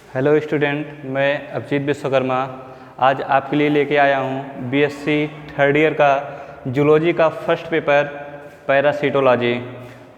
Hello student, मैं अभिजीत विश्वकर्मा आज आपके लिए लेके आया हूँ बीएससी थर्ड ईयर का जूलॉजी का फर्स्ट पेपर पैरासीटोलॉजी।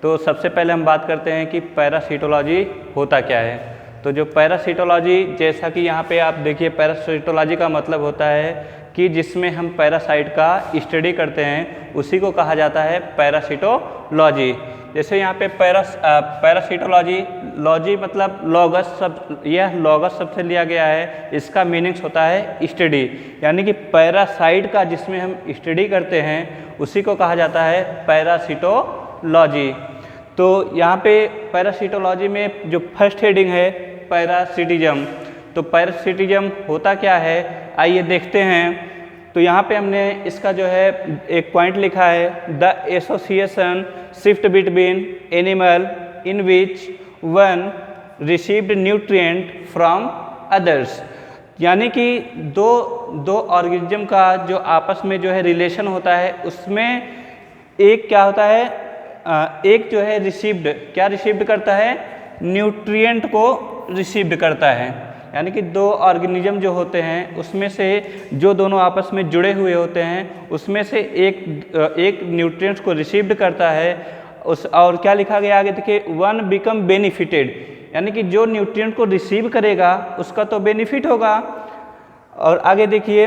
तो सबसे पहले हम बात करते हैं कि पैरासीटोलॉजी होता क्या है। तो जो पैरासीटोलॉजी, जैसा कि यहाँ पे आप देखिए, पैरासीटोलॉजी का मतलब होता है कि जिसमें हम पैरासाइट का स्टडी करते हैं उसी को कहा जाता है पैरासीटोलॉजी। जैसे यहाँ पे पैरासीटोलॉजी, लॉजी मतलब लॉगस, सब यह लॉगस शब्द से लिया गया है। इसका मीनिंग्स होता है स्टडी, यानी कि पैरासाइट का जिसमें हम स्टडी करते हैं उसी को कहा जाता है पैरासीटोलॉजी। तो यहाँ पे पैरासीटोलॉजी में जो फर्स्ट हेडिंग है पैरासिटिज्म। तो पैरासिटिज्म होता क्या है, आइए देखते हैं। तो यहाँ पे हमने इसका जो है एक पॉइंट लिखा है, the association shift between animal in which one received nutrient from others. यानी कि दो ऑर्गेनिज्म का जो आपस में जो है रिलेशन होता है, उसमें एक क्या होता है, एक जो है रिसीव्ड, क्या रिसीव्ड करता है, न्यूट्रिएंट को रिसीव्ड करता है। यानी कि दो ऑर्गेनिज्म जो होते हैं उसमें से जो दोनों आपस में जुड़े हुए होते हैं उसमें से एक न्यूट्रिएंट्स को रिसीव्ड करता है उस, और क्या लिखा गया आगे देखिए, वन बिकम बेनिफिटेड, यानी कि जो न्यूट्रिएंट को रिसीव करेगा उसका तो बेनिफिट होगा। और आगे देखिए,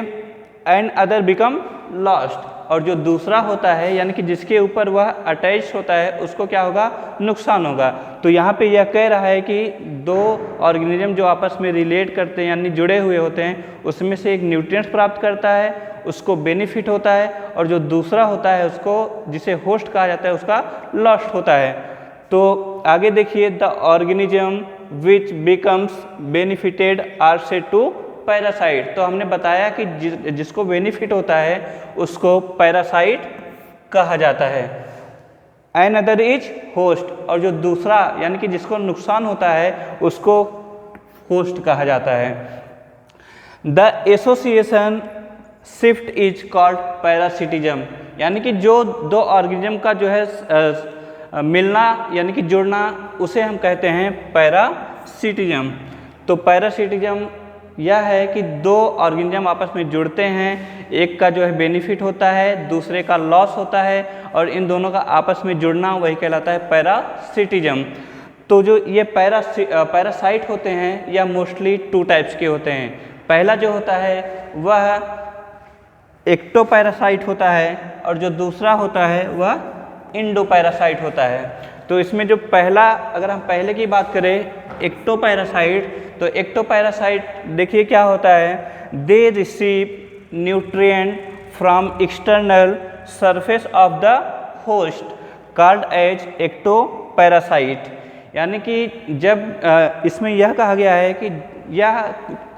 एंड अदर बिकम लॉस्ट, और जो दूसरा होता है यानी कि जिसके ऊपर वह अटैच होता है उसको क्या होगा, नुकसान होगा। तो यहाँ पे यह कह रहा है कि दो ऑर्गेनिज्म जो आपस में रिलेट करते हैं यानी जुड़े हुए होते हैं उसमें से एक न्यूट्रिएंट्स प्राप्त करता है, उसको बेनिफिट होता है, और जो दूसरा होता है उसको, जिसे होस्ट कहा जाता है, उसका लॉस्ट होता है। तो आगे देखिए, the organism which becomes benefited are said to parasite. तो हमने बताया कि जिसको बेनिफिट होता है उसको पैरासाइट कहा जाता है। एन अदर इज होस्ट, और जो दूसरा यानी कि जिसको नुकसान होता है उसको होस्ट कहा जाता है। The association shift is called parasitism, यानी कि जो दो ऑर्गेनिज्म का जो है मिलना यानी कि जुड़ना, उसे हम कहते हैं पैरासिटिज्म। तो पैरासिटिज्म यह है कि दो ऑर्गेनिज्म आपस में जुड़ते हैं, एक का जो है बेनिफिट होता है, दूसरे का लॉस होता है, और इन दोनों का आपस में जुड़ना वही कहलाता है पैरासिटिज्म। तो जो ये पैरासाइट होते हैं यह मोस्टली टू टाइप्स के होते हैं। पहला जो होता है वह एक्टोपैरासाइट होता है, और जो दूसरा होता है वह इंडोपैरासाइट होता है। तो इसमें जो पहला, अगर हम पहले की बात करें एक्टोपैरासाइट, तो एक्टोपैरासाइट देखिए क्या होता है, they receive nutrient from external surface of the host called as ectoparasite. यानी कि जब इसमें यह कहा गया है कि यह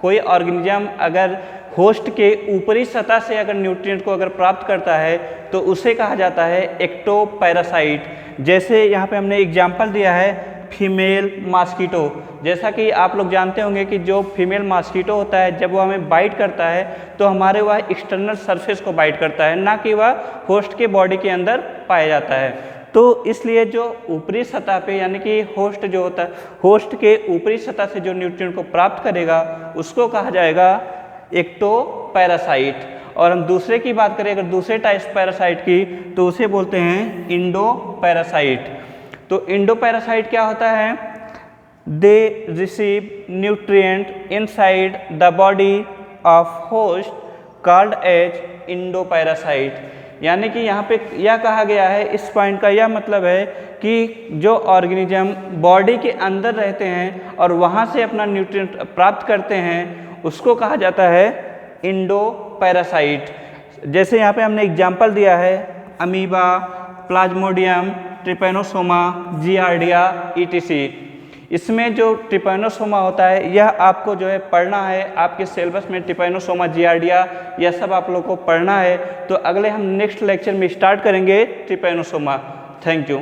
कोई ऑर्गेनिज्म अगर होस्ट के ऊपरी सतह से अगर न्यूट्रिएंट को अगर प्राप्त करता है तो उसे कहा जाता है एक्टोपैरासाइट। जैसे यहाँ पे हमने एग्जाम्पल दिया है फीमेल मॉस्किटो। जैसा कि आप लोग जानते होंगे कि जो फीमेल मॉस्किटो होता है जब वो हमें बाइट करता है तो हमारे वह एक्सटर्नल सरफेस को बाइट करता है, ना कि वह होस्ट के बॉडी के अंदर पाया जाता है। तो इसलिए जो ऊपरी सतह पे यानी कि होस्ट जो होता है, होस्ट के ऊपरी सतह से जो न्यूट्रिएंट को प्राप्त करेगा उसको कहा जाएगा एक्टोपैरासाइट। और हम दूसरे की बात करें, अगर दूसरे टाइप्स पैरासाइट की, तो उसे बोलते हैं इंडोपैरासाइट। तो इंडोपैरासाइट क्या होता है, they receive nutrient inside the body of host called as endoparasite. यानी कि यहाँ पे यह कहा गया है, इस पॉइंट का यह मतलब है कि जो ऑर्गेनिज्म बॉडी के अंदर रहते हैं और वहाँ से अपना न्यूट्रिएंट प्राप्त करते हैं उसको कहा जाता है इंडोपैरासाइट। जैसे यहाँ पे हमने एग्जाम्पल दिया है amoeba, Plasmodium, Trypanosoma, giardia, etc. इसमें जो ट्रिपैनोसोमा होता है यह आपको जो है पढ़ना है, आपके सिलेबस में ट्रिपैनोसोमा, जियार्डिया यह सब आप लोग को पढ़ना है। तो अगले हम नेक्स्ट लेक्चर में स्टार्ट करेंगे ट्रिपैनोसोमा। Thank you.